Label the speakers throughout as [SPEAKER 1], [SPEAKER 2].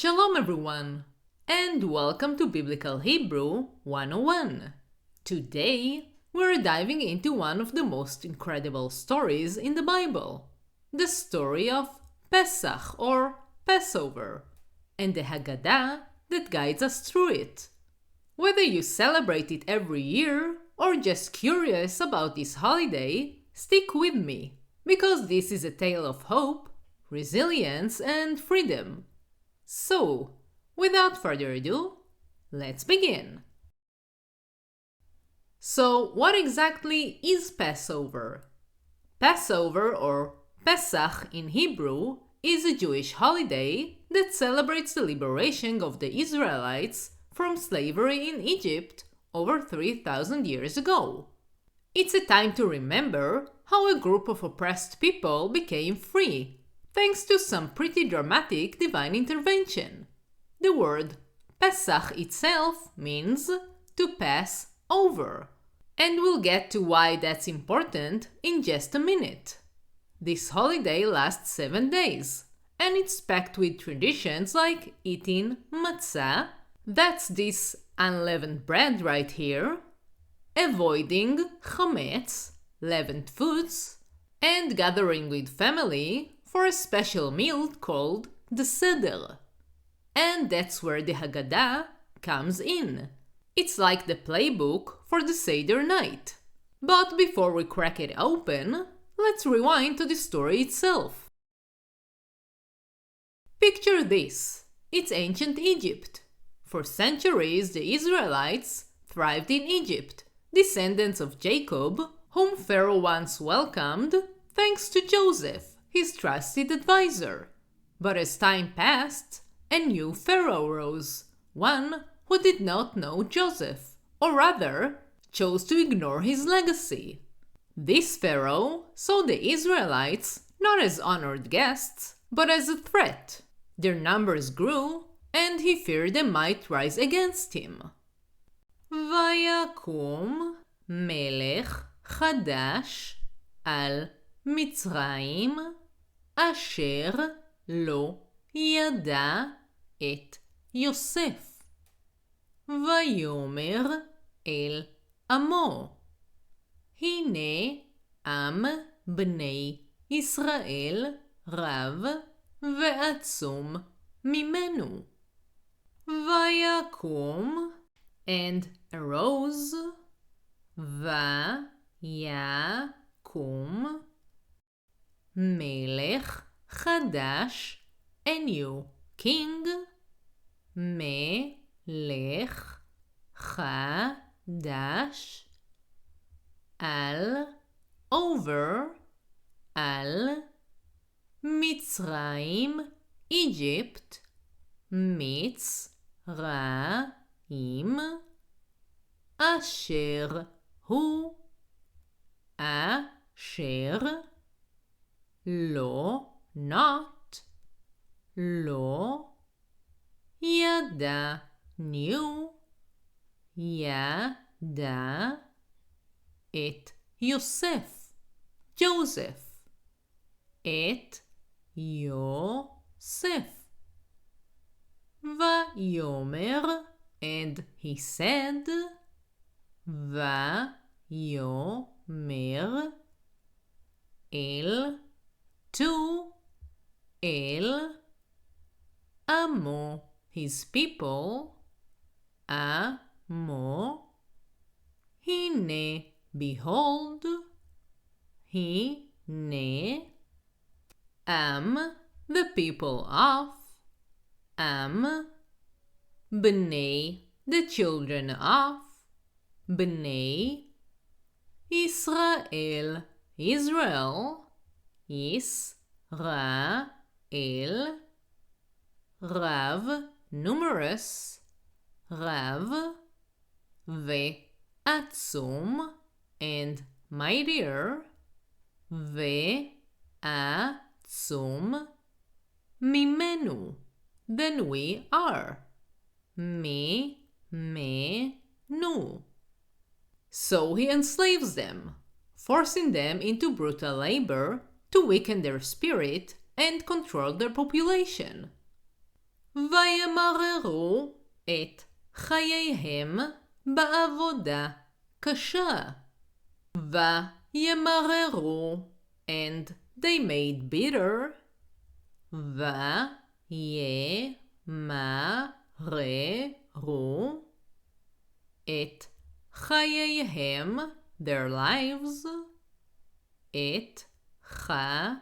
[SPEAKER 1] Shalom everyone, and welcome to Biblical Hebrew 101. Today, we're diving into one of the most incredible stories in the Bible, the story of Pesach or Passover, and the Haggadah that guides us through it. Whether you celebrate it every year or just curious about this holiday, stick with me, because this is a tale of hope, resilience, and freedom. So, without further ado, let's begin. So, what exactly is Passover? Passover, or Pesach in Hebrew, is a Jewish holiday that celebrates the liberation of the Israelites from slavery in Egypt over 3,000 years ago. It's a time to remember how a group of oppressed people became free, thanks to some pretty dramatic divine intervention. The word Pesach itself means to pass over, and we'll get to why that's important in just a minute. This holiday lasts 7 days, and it's packed with traditions like eating matzah, that's this unleavened bread right here, avoiding chametz, leavened foods, and gathering with family for a special meal called the Seder. And that's where the Haggadah comes in. It's like the playbook for the Seder night. But before we crack it open, let's rewind to the story itself. Picture this. It's ancient Egypt. For centuries, the Israelites thrived in Egypt, descendants of Jacob, whom Pharaoh once welcomed thanks to Joseph, his trusted advisor. But as time passed, a new pharaoh rose, one who did not know Joseph, or rather, chose to ignore his legacy. This pharaoh saw the Israelites not as honored guests, but as a threat. Their numbers grew, and he feared they might rise against him. ויקום מלך חדש על מצרים, אשר לא ידע את יוסף. ויאמר אל עמו, הנה עם בני ישראל רב ועצום ממנו. ויקום, and arose, ויקום, מלך חדש, a new king, מלך חדש, על, over, על, מצרים, Egypt, מצרים, אשר הוא, אשר, לא, not, לא, ידע, knew, ידע, את יוסף, Joseph, את יוסף. ויאמר, and he said, ויאמר, אל, to, אל, עמו, his people, עמו, הנה, behold, הנה, עם, the people of, עם, בני, the children of, בני, ישראל, Israel, ישראל, רב, numerous, רב, ועצום, and mightier, ועצום, ממנו, than we are, ממנו. So he enslaves them, forcing them into brutal labor to weaken their spirit and control their population. וימררו את חייהם בעבודה קשה. וימררו, and they made bitter. וימררו את חייהם, their lives, את חייהם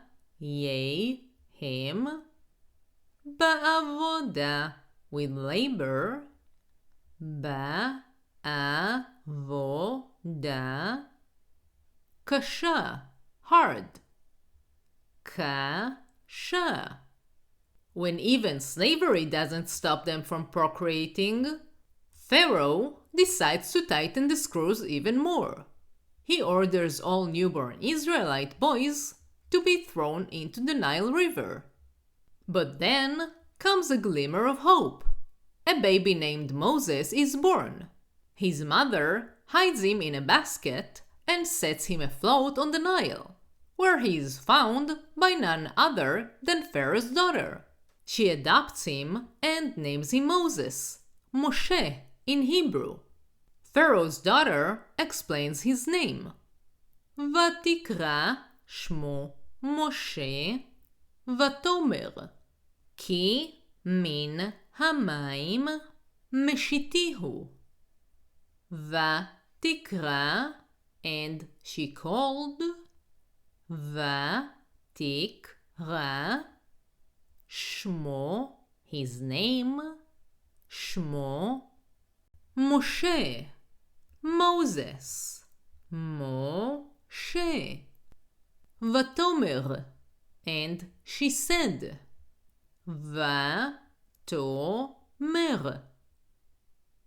[SPEAKER 1] בעבודה, with labor, בעבודה קשה, hard, קשה. When even slavery doesn't stop them from procreating, Pharaoh decides to tighten the screws even more. He orders all newborn Israelite boys to be thrown into the Nile River. But then comes a glimmer of hope. A baby named Moses is born. His mother hides him in a basket and sets him afloat on the Nile, where he is found by none other than Pharaoh's daughter. She adopts him and names him Moses, Moshe in Hebrew. Pharaoh's daughter explains his name. ותקרא שמו משה ותאמר כי מן המים משיתיהו. ותקרא, and she called, ותקרא שמו, his name, שמו משה, Moses, משה. ותאמר, and she said, ותאמר,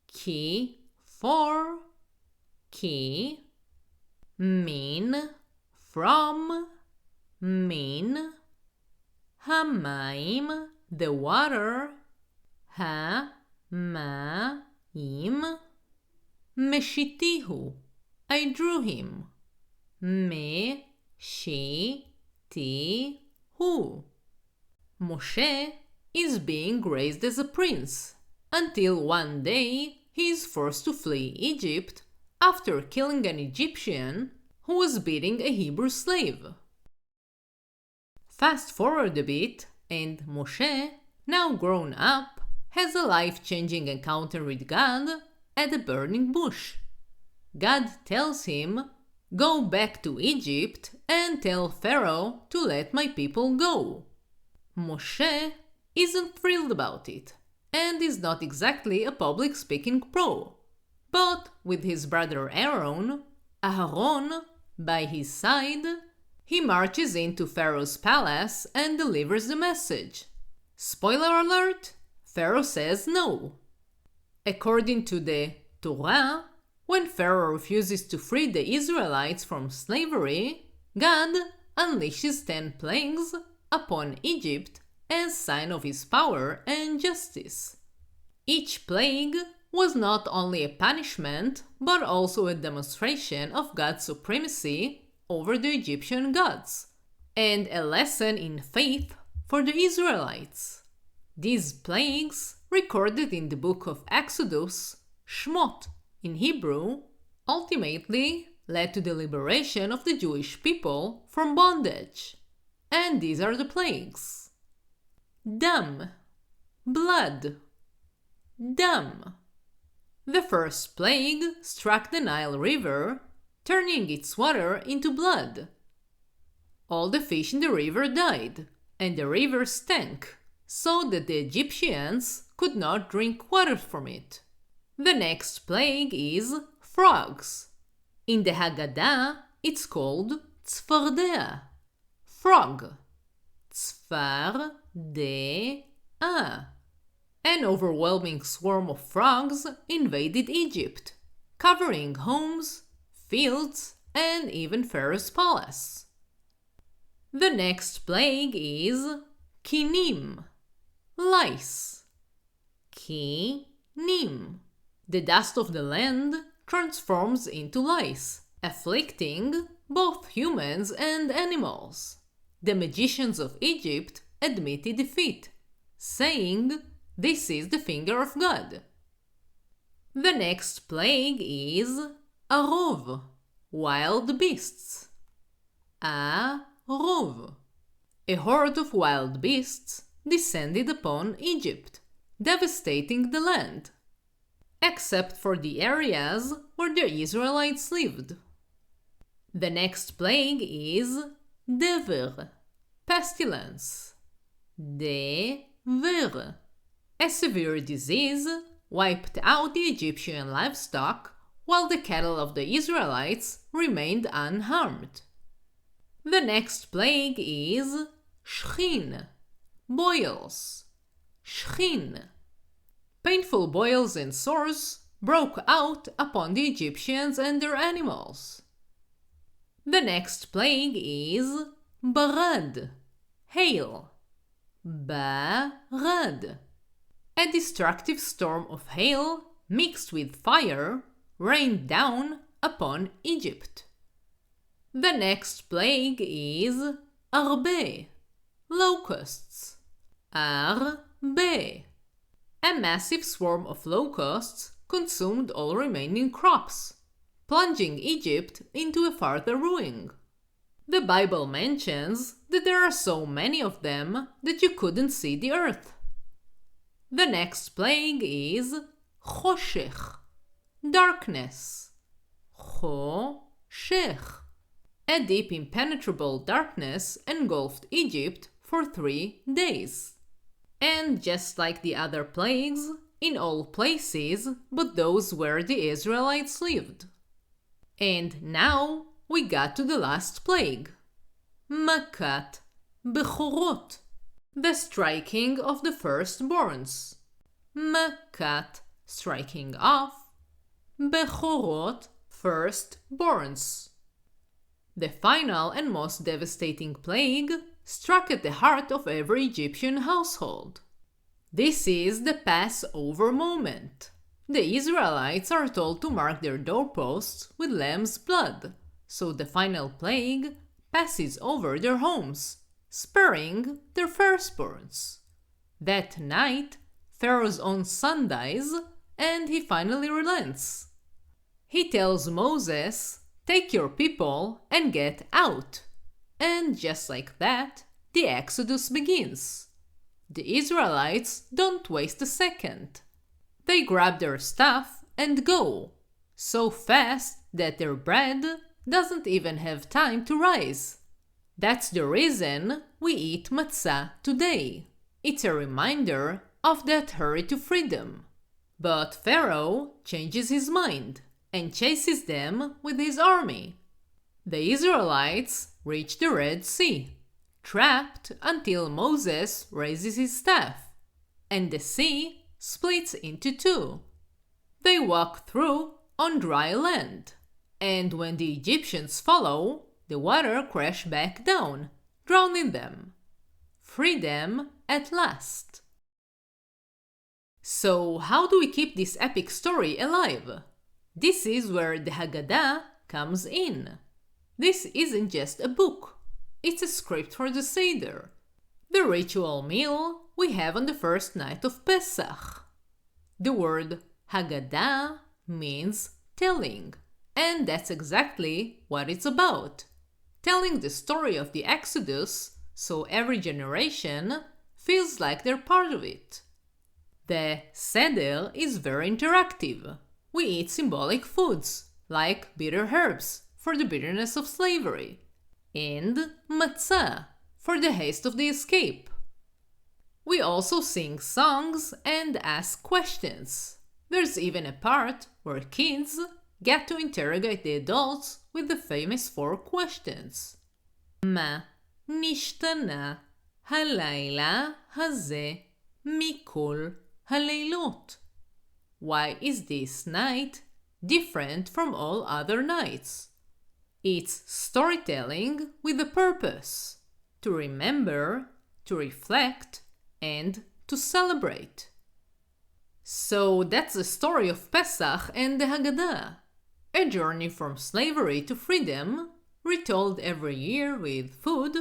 [SPEAKER 1] כי, for, כי, מן, from, מן, המים, the water, המים, משיתיהו, I drew him, משיתיהו. Moshe is being raised as a prince, until one day he is forced to flee Egypt after killing an Egyptian who was beating a Hebrew slave. Fast forward a bit, and Moshe, now grown up, has a life-changing encounter with God at a burning bush. God tells him, "Go back to Egypt and tell Pharaoh to let my people go." Moshe isn't thrilled about it, and is not exactly a public speaking pro. But with his brother Aaron by his side, he marches into Pharaoh's palace and delivers the message. Spoiler alert, Pharaoh says no. According to the Torah, when Pharaoh refuses to free the Israelites from slavery, God unleashes 10 plagues upon Egypt as sign of his power and justice. Each plague was not only a punishment, but also a demonstration of God's supremacy over the Egyptian gods, and a lesson in faith for the Israelites. These plagues, recorded in the book of Exodus, Shmot in Hebrew, ultimately led to the liberation of the Jewish people from bondage. And these are the plagues. Dam, blood. Dam. The first plague struck the Nile River, turning its water into blood. All the fish in the river died, and the river stank, so that the Egyptians could not drink water from it. The next plague is frogs. In the Haggadah, it's called tzfardea, frog. tzfardea. An overwhelming swarm of frogs invaded Egypt, covering homes, fields, and even Pharaoh's palace. The next plague is kinim, lice. Kinim. The dust of the land transforms into lice, afflicting both humans and animals. The magicians of Egypt admitted defeat, saying, This is the finger of God. The next plague is Arov, wild beasts. Arov. A horde of wild beasts descended upon Egypt, devastating the land, except for the areas where the Israelites lived. The next plague is Dever, pestilence. Dever. A severe disease wiped out the Egyptian livestock while the cattle of the Israelites remained unharmed. The next plague is Shchin, boils. Shchin. Painful boils and sores broke out upon the Egyptians and their animals. The next plague is Barad, hail. Barad. A destructive storm of hail mixed with fire rained down upon Egypt. The next plague is Arbe, locusts. Arbe. A massive swarm of locusts consumed all remaining crops, plunging Egypt into a further ruin. The Bible mentions that there are so many of them that you couldn't see the earth. The next plague is Choshech, darkness. Choshech. A deep impenetrable darkness engulfed Egypt for 3 days. And just like the other plagues, in all places but those where the Israelites lived. And now we got to the last plague. Makat Bechorot, the striking of the firstborns. Makat, striking off. Bechorot, firstborns. The final and most devastating plague struck at the heart of every Egyptian household. This is the Passover moment. The Israelites are told to mark their doorposts with lamb's blood, so the final plague passes over their homes, sparing their firstborns. That night, Pharaoh's own son dies, and he finally relents. He tells Moses, "Take your people and get out." And just like that, the Exodus begins. The Israelites don't waste a second. They grab their stuff and go, so fast that their bread doesn't even have time to rise. That's the reason we eat matzah today. It's a reminder of that hurry to freedom. But Pharaoh changes his mind and chases them with his army. The Israelites reach the Red Sea, trapped until Moses raises his staff, and the sea splits into 2. They walk through on dry land, and when the Egyptians follow, the water crashes back down, drowning them. Freedom at last. So how do we keep this epic story alive? This is where the Haggadah comes in. This isn't just a book, it's a script for the Seder, the ritual meal we have on the first night of Pesach. The word Haggadah means telling, and that's exactly what it's about. Telling the story of the Exodus so every generation feels like they're part of it. The Seder is very interactive. We eat symbolic foods, like bitter herbs, for the bitterness of slavery, and matzah, for the haste of the escape. We also sing songs and ask questions. There's even a part where kids get to interrogate the adults with the famous 4 questions. Ma nishtana halayla hazeh mikol haleilot? Why is this night different from all other nights? It's storytelling with a purpose, to remember, to reflect, and to celebrate. So that's the story of Pesach and the Haggadah, a journey from slavery to freedom, retold every year with food,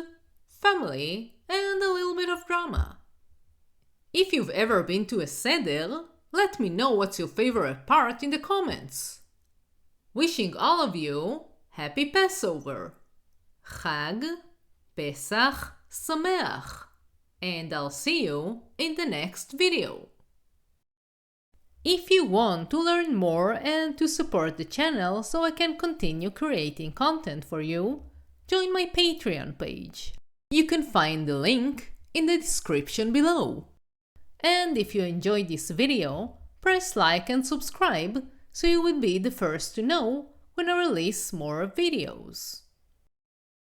[SPEAKER 1] family, and a little bit of drama. If you've ever been to a seder, let me know what's your favorite part in the comments. Wishing all of you Happy Passover! Chag Pesach Sameach! And I'll see you in the next video. If you want to learn more and to support the channel so I can continue creating content for you, join my Patreon page. You can find the link in the description below. And if you enjoyed this video, press like and subscribe so you will be the first to know when I release more videos.